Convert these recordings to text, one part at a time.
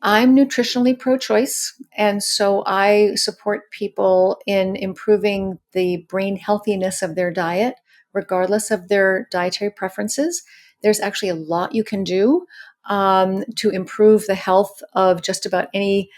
I'm nutritionally pro-choice, and so I support people in improving the brain healthiness of their diet, regardless of their dietary preferences. There's actually a lot you can do to improve the health of just about any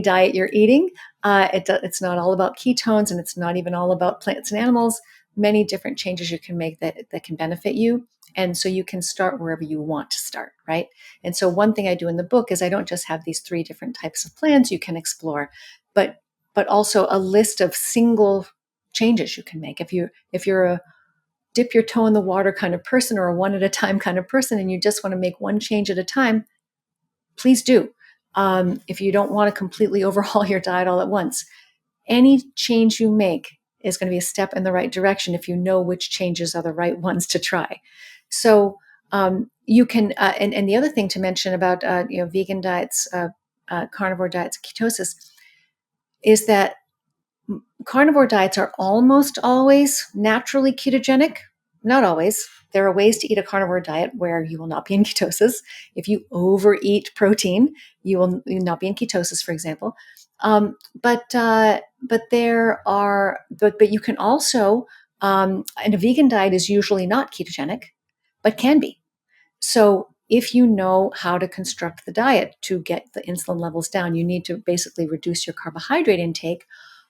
diet you're eating. It's not all about ketones, and it's not even all about plants and animals. Many different changes you can make that can benefit you. And so you can start wherever you want to start, right? And so one thing I do in the book is I don't just have these 3 different types of plans you can explore, but also a list of single changes you can make. If you're a dip your toe in the water kind of person, or a one at a time kind of person, and you just want to make one change at a time, please do. If you don't want to completely overhaul your diet all at once, any change you make is going to be a step in the right direction if you know which changes are the right ones to try. So you can, and the other thing to mention about vegan diets, carnivore diets, ketosis, is that carnivore diets are almost always naturally ketogenic. Not always. There are ways to eat a carnivore diet where you will not be in ketosis. If you overeat protein, you will not be in ketosis, for example. But you can also, and a vegan diet is usually not ketogenic, but can be. So if you know how to construct the diet to get the insulin levels down, you need to basically reduce your carbohydrate intake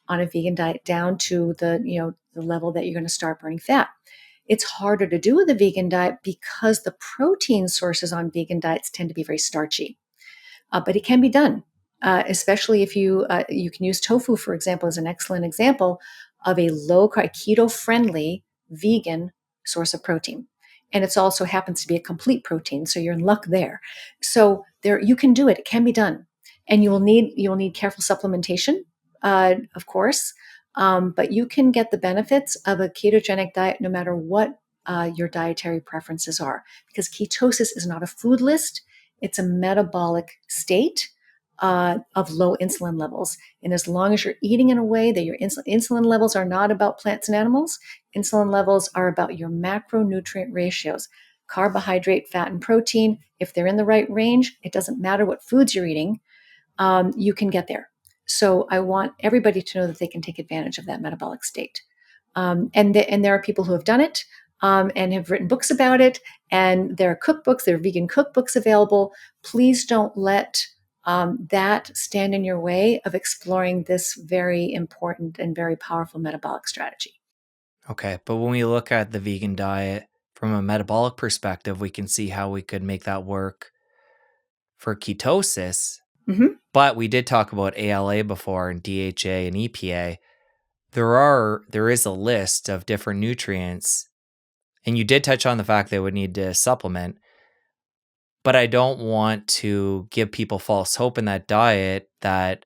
on a vegan diet down to the level that you're going to start burning fat. It's harder to do with a vegan diet because the protein sources on vegan diets tend to be very starchy. But it can be done, especially if you can use tofu, for example, as an excellent example of a low-carb, keto-friendly vegan source of protein. And it also happens to be a complete protein, so you're in luck there. So there, you can do it. It can be done, and you will need careful supplementation, of course. But you can get the benefits of a ketogenic diet no matter what your dietary preferences are, because ketosis is not a food list. It's a metabolic state of low insulin levels. And as long as you're eating in a way that your insulin levels are not about plants and animals, insulin levels are about your macronutrient ratios, carbohydrate, fat, and protein. If they're in the right range, it doesn't matter what foods you're eating, you can get there. So I want everybody to know that they can take advantage of that metabolic state. And there are people who have done it and have written books about it. And there are cookbooks, there are vegan cookbooks available. Please don't let that stand in your way of exploring this very important and very powerful metabolic strategy. Okay, but when we look at the vegan diet from a metabolic perspective, we can see how we could make that work for ketosis. Mm-hmm. But we did talk about ALA before, and DHA and EPA. There is a list of different nutrients, and you did touch on the fact they would need to supplement. But I don't want to give people false hope in that diet that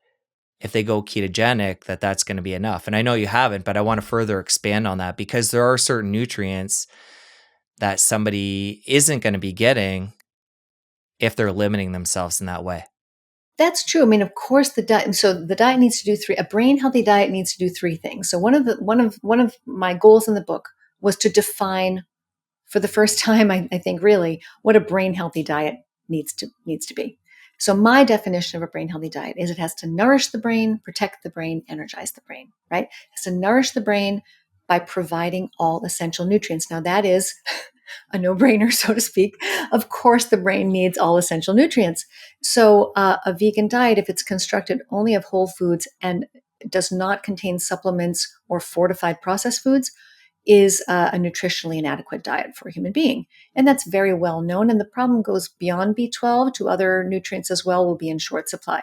if they go ketogenic, that's going to be enough. And I know you haven't, but I want to further expand on that, because there are certain nutrients that somebody isn't going to be getting if they're limiting themselves in that way. That's true. I mean, of course, the diet. So the diet needs to do three. A brain healthy diet needs to do 3 things. So one of my goals in the book was to define, for the first time, I think, really, what a brain healthy diet needs to be. So my definition of a brain healthy diet is it has to nourish the brain, protect the brain, energize the brain. Right? It has to nourish the brain by providing all essential nutrients. Now that is a no-brainer, so to speak. Of course, the brain needs all essential nutrients. So a vegan diet, if it's constructed only of whole foods and does not contain supplements or fortified processed foods, is a nutritionally inadequate diet for a human being. And that's very well known. And the problem goes beyond B12 to other nutrients as well, will be in short supply.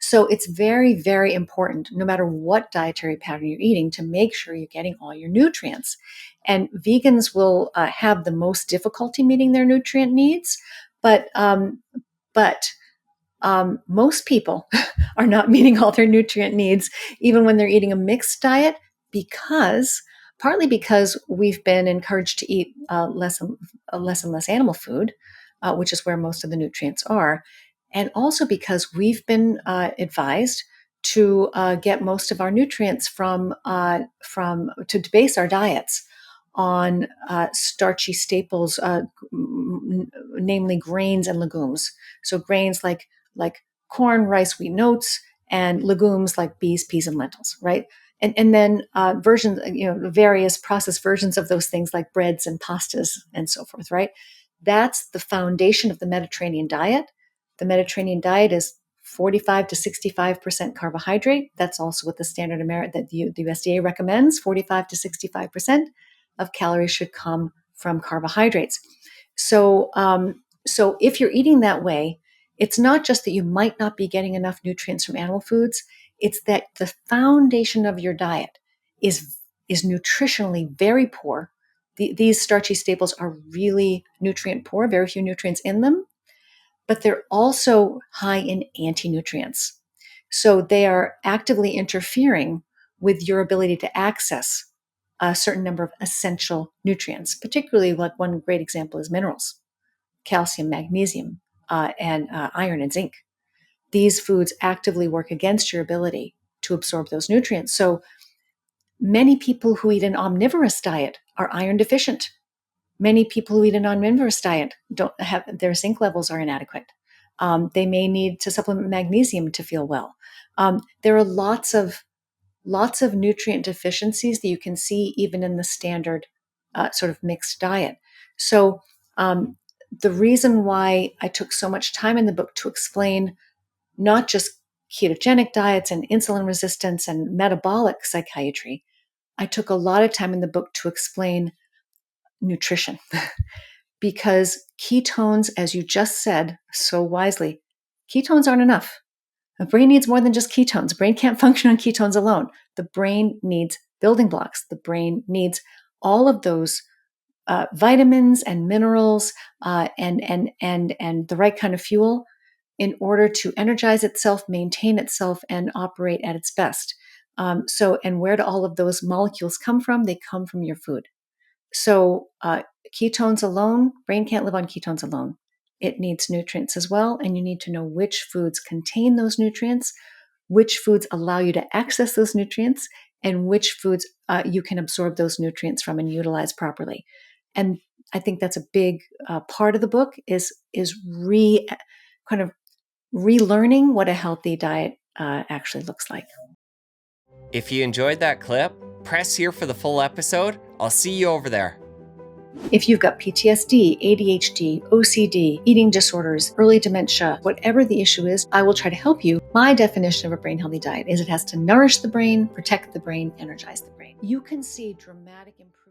So it's very, very important, no matter what dietary pattern you're eating, to make sure you're getting all your nutrients. And vegans will have the most difficulty meeting their nutrient needs, but most people are not meeting all their nutrient needs, even when they're eating a mixed diet, partly because we've been encouraged to eat less and less animal food, which is where most of the nutrients are. And also because we've been advised to get most of our nutrients to base our diets on starchy staples, namely grains and legumes. So grains like corn, rice, wheat, and oats, and legumes like beans, peas, and lentils, right? And then versions, various processed versions of those things like breads and pastas and so forth, right? That's the foundation of the Mediterranean diet. The Mediterranean diet is 45 to 65% carbohydrate. That's also what the standard that the USDA recommends. 45 to 65% of calories should come from carbohydrates. So if you're eating that way, it's not just that you might not be getting enough nutrients from animal foods. It's that the foundation of your diet is nutritionally very poor. These starchy staples are really nutrient poor, very few nutrients in them, but they're also high in anti-nutrients. So they are actively interfering with your ability to access a certain number of essential nutrients, particularly like one great example is minerals, calcium, magnesium, and iron and zinc. These foods actively work against your ability to absorb those nutrients. So many people who eat an omnivorous diet are iron deficient. Many people who eat an omnivorous diet don't have, their zinc levels are inadequate. They may need to supplement magnesium to feel well. There are lots of nutrient deficiencies that you can see even in the standard sort of mixed diet. So the reason why I took so much time in the book to explain not just ketogenic diets and insulin resistance and metabolic psychiatry, I took a lot of time in the book to explain nutrition because ketones, as you just said so wisely, ketones aren't enough. The brain needs more than just ketones. The brain can't function on ketones alone. The brain needs building blocks. The brain needs all of those vitamins and minerals and the right kind of fuel in order to energize itself, maintain itself, and operate at its best. And where do all of those molecules come from? They come from your food. So ketones alone, brain can't live on ketones alone. It needs nutrients as well, and you need to know which foods contain those nutrients, which foods allow you to access those nutrients, and which foods you can absorb those nutrients from and utilize properly. And I think that's a big part of the book is relearning what a healthy diet actually looks like. If you enjoyed that clip, press here for the full episode. I'll see you over there. If you've got PTSD, ADHD, OCD, eating disorders, early dementia, whatever the issue is, I will try to help you. My definition of a brain healthy diet is it has to nourish the brain, protect the brain, energize the brain. You can see dramatic improvement.